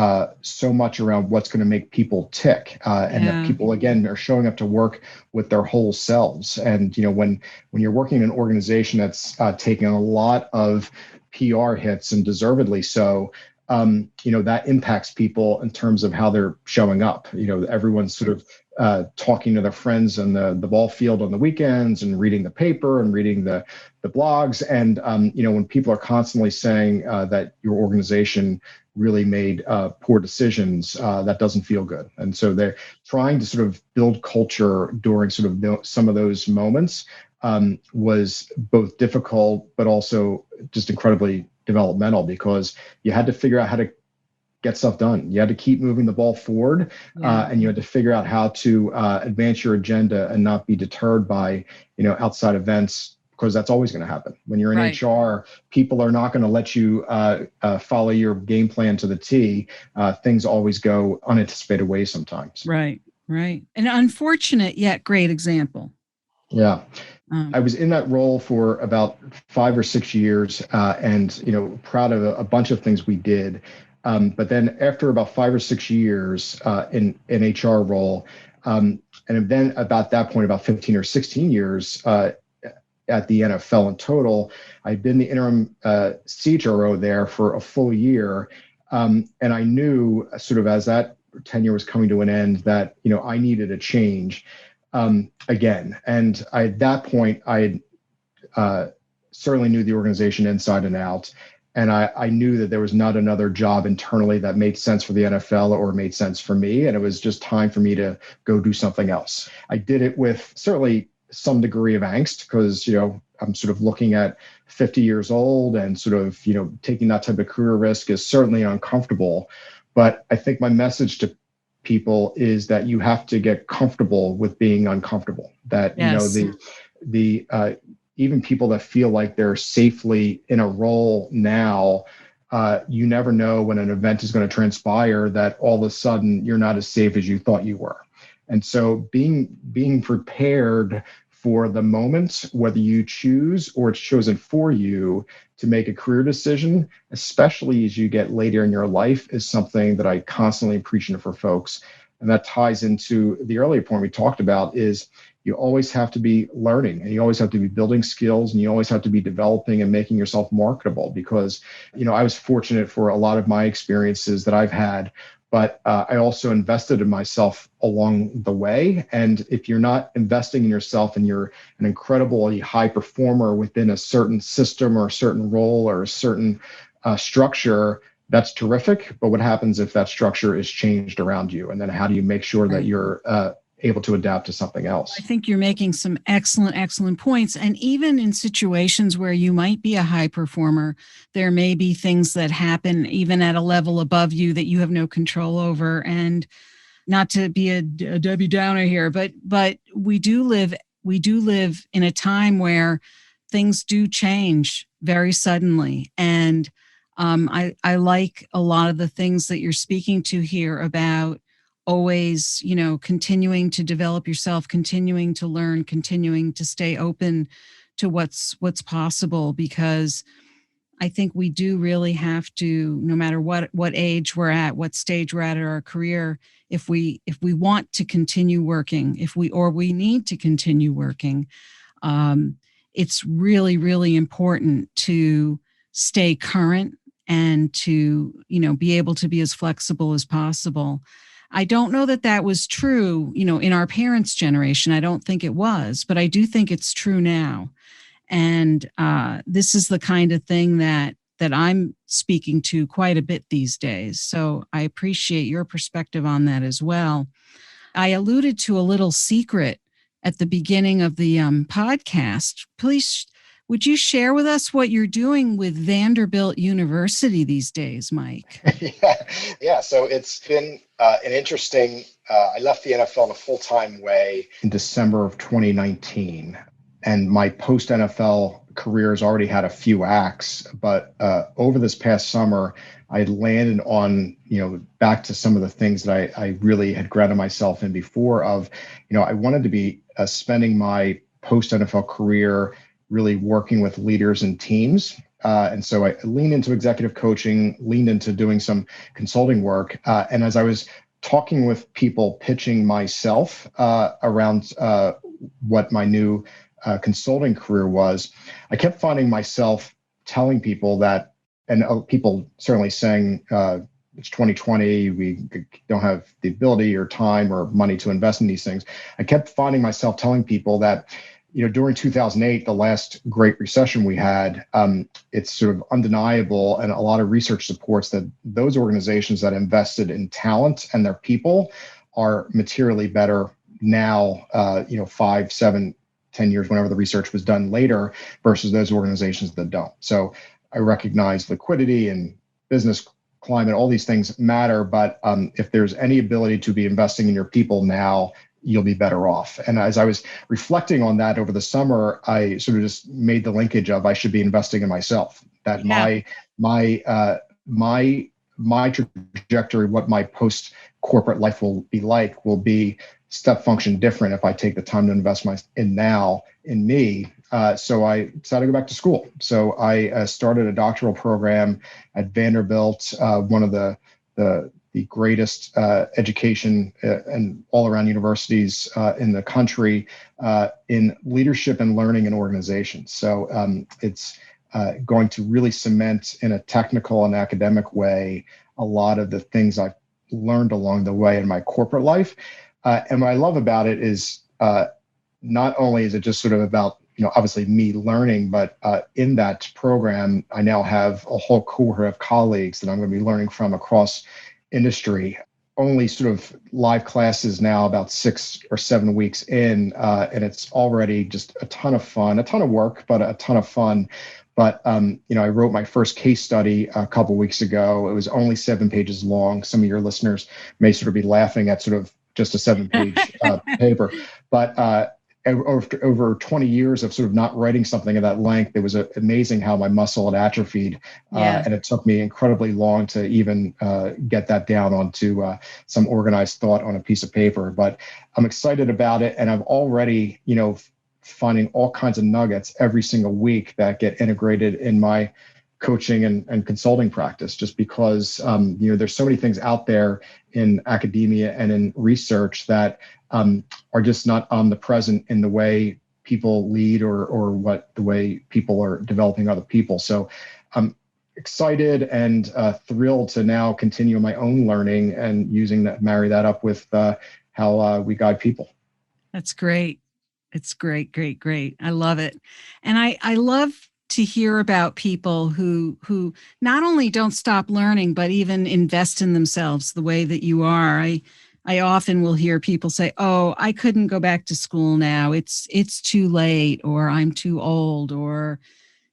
so much around what's going to make people tick, and that people again are showing up to work with their whole selves. And when you're working in an organization that's taking a lot of PR hits, and deservedly so, that impacts people in terms of how they're showing up. Everyone's sort of talking to their friends on the ball field on the weekends and reading the paper and reading the blogs. And, when people are constantly saying that your organization really made poor decisions, that doesn't feel good. And so they're trying to sort of build culture during sort of some of those moments was both difficult, but also just incredibly developmental, because you had to figure out how to get stuff done. You had to keep moving the ball forward, and you had to figure out how to advance your agenda and not be deterred by, outside events, because that's always going to happen. When you're in HR, people are not going to let you follow your game plan to the T. Things always go unanticipated ways sometimes. Right. An unfortunate yet great example. Yeah. I was in that role for about 5 or 6 years, and proud of a bunch of things we did. But then after about 5 or 6 years in an HR role, and then about that point, about 15 or 16 years at the NFL in total, I'd been the interim CHRO there for a full year. And I knew sort of as that tenure was coming to an end that, I needed a change. again. And at that point, I certainly knew the organization inside and out. And I knew that there was not another job internally that made sense for the NFL or made sense for me. And it was just time for me to go do something else. I did it with certainly some degree of angst because, I'm sort of looking at 50 years old and sort of, taking that type of career risk is certainly uncomfortable. But I think my message to people is that you have to get comfortable with being uncomfortable. That, Yes. the even people that feel like they're safely in a role now, you never know when an event is going to transpire that all of a sudden you're not as safe as you thought you were. And so being prepared for the moment, whether you choose or it's chosen for you to make a career decision, especially as you get later in your life, is something that I constantly preach for folks. And that ties into the earlier point we talked about is you always have to be learning and you always have to be building skills and you always have to be developing and making yourself marketable because, I was fortunate for a lot of my experiences that I've had, but I also invested in myself along the way. And if you're not investing in yourself and you're an incredibly high performer within a certain system or a certain role or a certain structure, that's terrific. But what happens if that structure is changed around you? And then how do you make sure that you're able to adapt to something else? I think you're making some excellent points. And even in situations where you might be a high performer, there may be things that happen even at a level above you that you have no control over. And not to be a Debbie Downer here, but we do live in a time where things do change very suddenly. And I like a lot of the things that you're speaking to here about always, continuing to develop yourself, continuing to learn, continuing to stay open to what's possible, because I think we do really have to, no matter what age we're at, what stage we're at in our career, if we want to continue working, we need to continue working, it's really, really important to stay current and to, be able to be as flexible as possible. I don't know that was true, in our parents' generation. I don't think it was, but I do think it's true now. And this is the kind of thing that I'm speaking to quite a bit these days. So I appreciate your perspective on that as well. I alluded to a little secret at the beginning of the podcast. Please, would you share with us what you're doing with Vanderbilt University these days, Mike? Yeah. So it's been an interesting, I left the NFL in a full-time way in December of 2019. And my post-NFL career has already had a few acts. But over this past summer, I landed on, back to some of the things that I really had grounded myself in before of, I wanted to be spending my post-NFL career really working with leaders and teams. And so I leaned into executive coaching, leaned into doing some consulting work. And as I was talking with people, pitching myself around what my new consulting career was, I kept finding myself telling people that, and people certainly saying, it's 2020, we don't have the ability or time or money to invest in these things. I kept finding myself telling people that, during 2008, the last great recession we had, it's sort of undeniable, and a lot of research supports that those organizations that invested in talent and their people are materially better now, 5, 7, 10 years, whenever the research was done later, versus those organizations that don't. So I recognize liquidity and business climate, all these things matter, but if there's any ability to be investing in your people now, you'll be better off. And as I was reflecting on that over the summer, I sort of just made the linkage of I should be investing in myself. That my trajectory, what my post corporate life will be like, will be step function different if I take the time to invest in me. So I decided to go back to school. So I started a doctoral program at Vanderbilt, one of the greatest education and all around universities in the country in leadership and learning and organization. So it's going to really cement in a technical and academic way a lot of the things I've learned along the way in my corporate life. And what I love about it is not only is it just sort of about, obviously me learning, but in that program, I now have a whole cohort of colleagues that I'm going to be learning from across industry. Only sort of live classes now about 6 or 7 weeks in, and it's already just a ton of fun, a ton of work, but a ton of fun. But, I wrote my first case study a couple weeks ago. It was only 7 pages long. Some of your listeners may sort of be laughing at sort of just a 7-page paper. But over 20 years of sort of not writing something of that length, it was amazing how my muscle had atrophied. And it took me incredibly long to even get that down onto some organized thought on a piece of paper. But I'm excited about it. And I've already, finding all kinds of nuggets every single week that get integrated in my coaching and consulting practice, just because, there's so many things out there in academia and in research that are just not omnipresent in the way people lead or the way people are developing other people. So I'm excited and thrilled to now continue my own learning and marry that up with how we guide people. That's great. It's great, great, great. I love it. And I love to hear about people who not only don't stop learning, but even invest in themselves the way that you are. I often will hear people say, "Oh, I couldn't go back to school now. It's too late, or I'm too old, or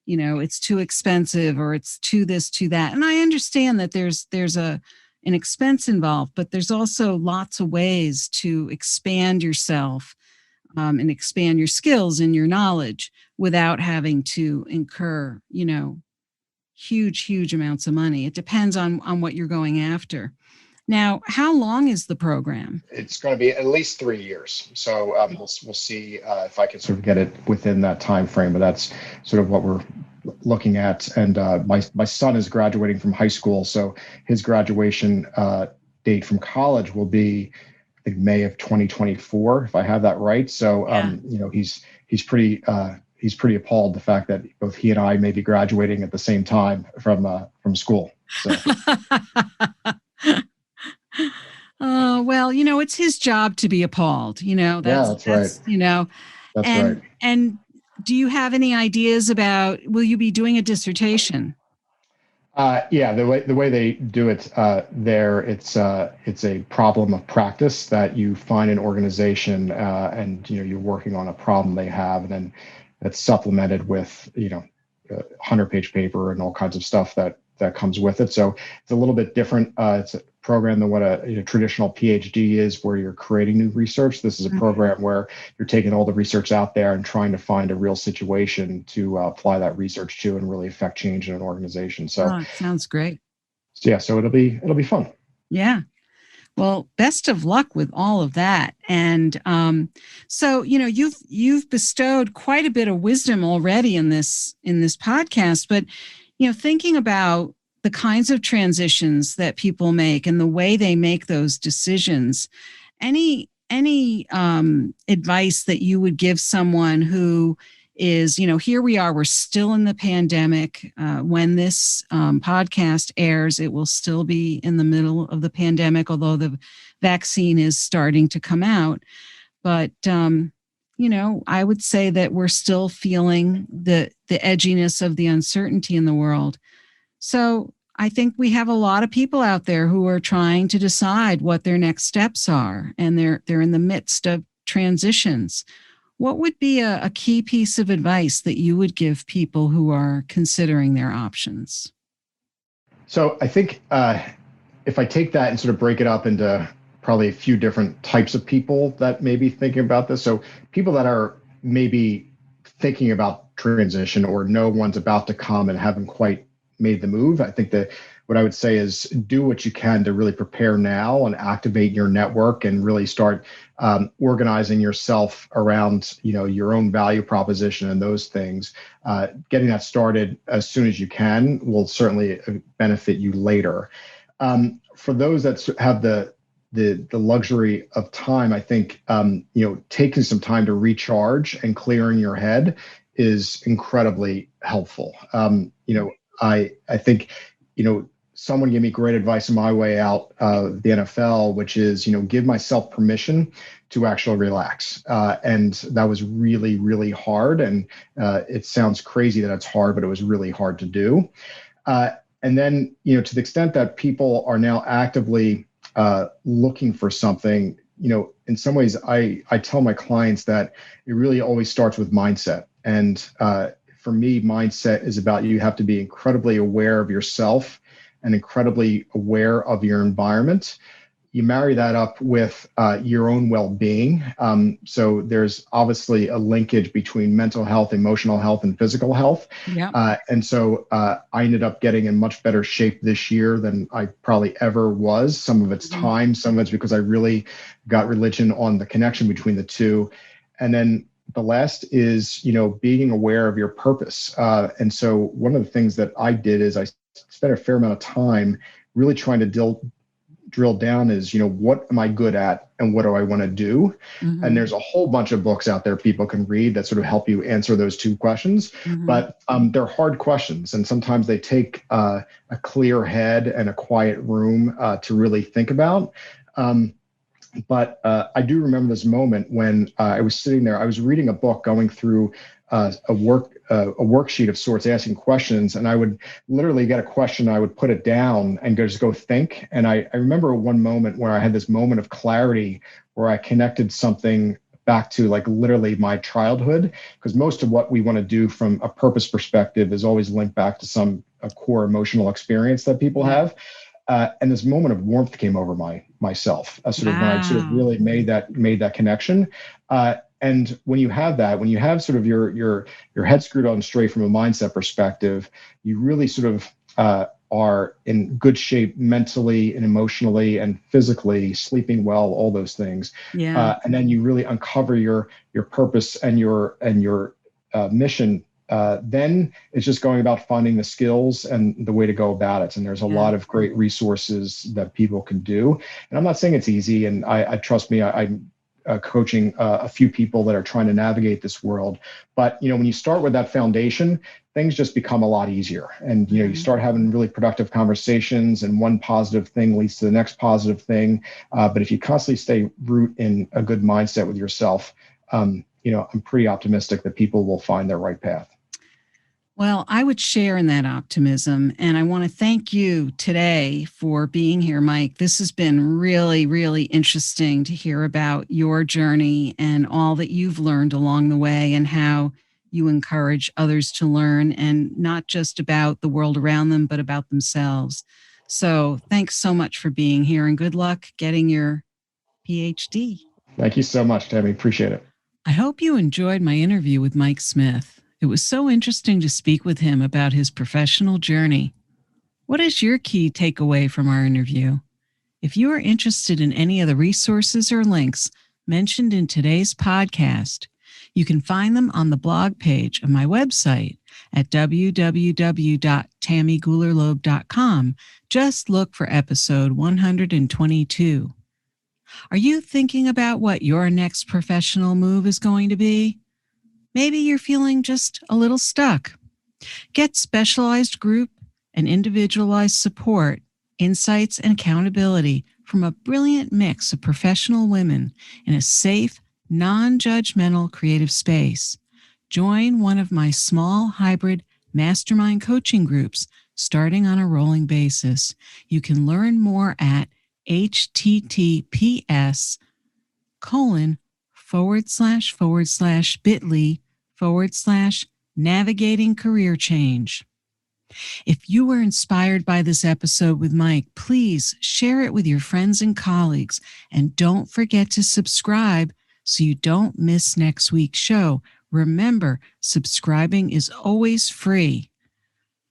it's too expensive, or it's too this, too that." And I understand that there's an expense involved, but there's also lots of ways to expand yourself and expand your skills and your knowledge without having to incur, huge amounts of money. It depends on what you're going after. Now, how long is the program? It's going to be at least 3 years. So we'll see if I can sort of get it within that time frame. But that's sort of what we're looking at. And my son is graduating from high school, so his graduation date from college will be, I think, May of 2024, if I have that right. So he's pretty appalled the fact that both he and I may be graduating at the same time from school. So. Well, it's his job to be appalled. That's right. That's right. And do you have any ideas about, will you be doing a dissertation? The way they do it there, it's a problem of practice that you find an organization, and you're working on a problem they have, and then that's supplemented with 100-page paper and all kinds of stuff that comes with it. So it's a little bit different. It's a program than what a traditional PhD is, where you're creating new research. This is a program where you're taking all the research out there and trying to find a real situation to apply that research to and really affect change in an organization. So sounds great. Yeah, so it'll be fun. Yeah. Well, best of luck with all of that. And so you've bestowed quite a bit of wisdom already in this podcast, but thinking about the kinds of transitions that people make and the way they make those decisions, any advice that you would give someone who is, here we are, we're still in the pandemic. When this podcast airs, it will still be in the middle of the pandemic, although the vaccine is starting to come out. But, I would say that we're still feeling the edginess of the uncertainty in the world. So I think we have a lot of people out there who are trying to decide what their next steps are, and they're in the midst of transitions. What would be a key piece of advice that you would give people who are considering their options? So I think if I take that and sort of break it up into probably a few different types of people that may be thinking about this. So people that are maybe thinking about transition or know one's about to come and haven't quite made the move. I think that what I would say is do what you can to really prepare now and activate your network and really start organizing yourself around, your own value proposition and those things. Getting that started as soon as you can will certainly benefit you later. For those that have the luxury of time, I think, taking some time to recharge and clearing your head is incredibly helpful. I think, someone gave me great advice on my way out of the NFL, which is, give myself permission to actually relax. And that was really, really hard. And it sounds crazy that it's hard, but it was really hard to do. And then, to the extent that people are now actively looking for something, in some ways, I tell my clients that it really always starts with mindset. And for me, mindset is about you have to be incredibly aware of yourself and incredibly aware of your environment. You marry that up with your own well-being. So there's obviously a linkage between mental health, emotional health, and physical health. Yeah. And so I ended up getting in much better shape this year than I probably ever was. Some of it's time, some of it's because I really got religion on the connection between the two. And then the last is, being aware of your purpose. And so one of the things that I did is I spent a fair amount of time really trying to drill down is, what am I good at and what do I want to do? Mm-hmm. And there's a whole bunch of books out there people can read that sort of help you answer those two questions. Mm-hmm. But they're hard questions. And sometimes they take a clear head and a quiet room to really think about. But I do remember this moment when I was sitting there, I was reading a book, going through a worksheet of sorts, asking questions, and I would literally get a question, I would put it down and just go think. And I remember one moment where I had this moment of clarity where I connected something back to like literally my childhood, because most of what we want to do from a purpose perspective is always linked back to a core emotional experience that people have. And this moment of warmth came over myself, when I sort of really made that connection. And when you have that, when you have sort of your head screwed on straight from a mindset perspective, you really sort of are in good shape mentally and emotionally and physically, sleeping well, all those things. Yeah. And then you really uncover your purpose and your mission. Then it's just going about finding the skills and the way to go about it. And there's a lot of great resources that people can do. And I'm not saying it's easy. And I trust me, I'm coaching a few people that are trying to navigate this world. But, when you start with that foundation, things just become a lot easier. And, you start having really productive conversations, and one positive thing leads to the next positive thing. But if you constantly stay root in a good mindset with yourself, I'm pretty optimistic that people will find their right path. Well, I would share in that optimism, and I want to thank you today for being here, Mike. This has been really, really interesting to hear about your journey and all that you've learned along the way and how you encourage others to learn, and not just about the world around them, but about themselves. So thanks so much for being here, and good luck getting your PhD. Thank you so much, Tammy. Appreciate it. I hope you enjoyed my interview with Mike Smith. It was so interesting to speak with him about his professional journey. What is your key takeaway from our interview? If you are interested in any of the resources or links mentioned in today's podcast, you can find them on the blog page of my website at www.tammygoularloeb.com. Just look for episode 122. Are you thinking about what your next professional move is going to be? Maybe you're feeling just a little stuck. Get specialized group and individualized support, insights, and accountability from a brilliant mix of professional women in a safe, non-judgmental creative space. Join one of my small hybrid mastermind coaching groups starting on a rolling basis. You can learn more at https://bit.ly/navigating career change. If you were inspired by this episode with Mike, please share it with your friends and colleagues, and don't forget to subscribe so you don't miss next week's show. Remember, subscribing is always free.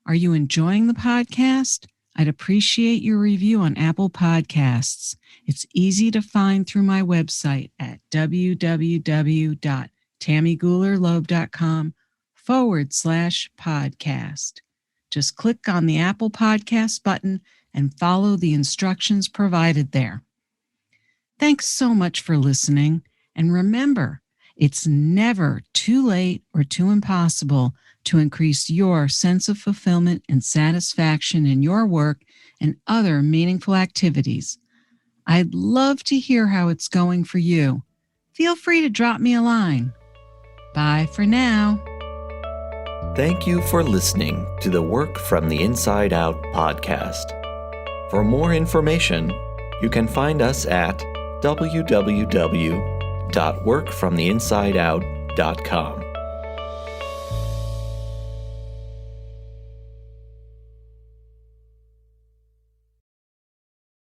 Are you enjoying the podcast? I'd appreciate your review on Apple Podcasts. It's easy to find through my website at www.tammygoularloeb.com/podcast. Just click on the Apple Podcast button and follow the instructions provided there. Thanks so much for listening. And remember, It's never too late or too impossible to increase your sense of fulfillment and satisfaction in your work and other meaningful activities. I'd love to hear how it's going for you. Feel free to drop me a line. Bye for now. Thank you for listening to the Work from the Inside Out podcast. For more information, you can find us at www.workfromtheinsideout.com.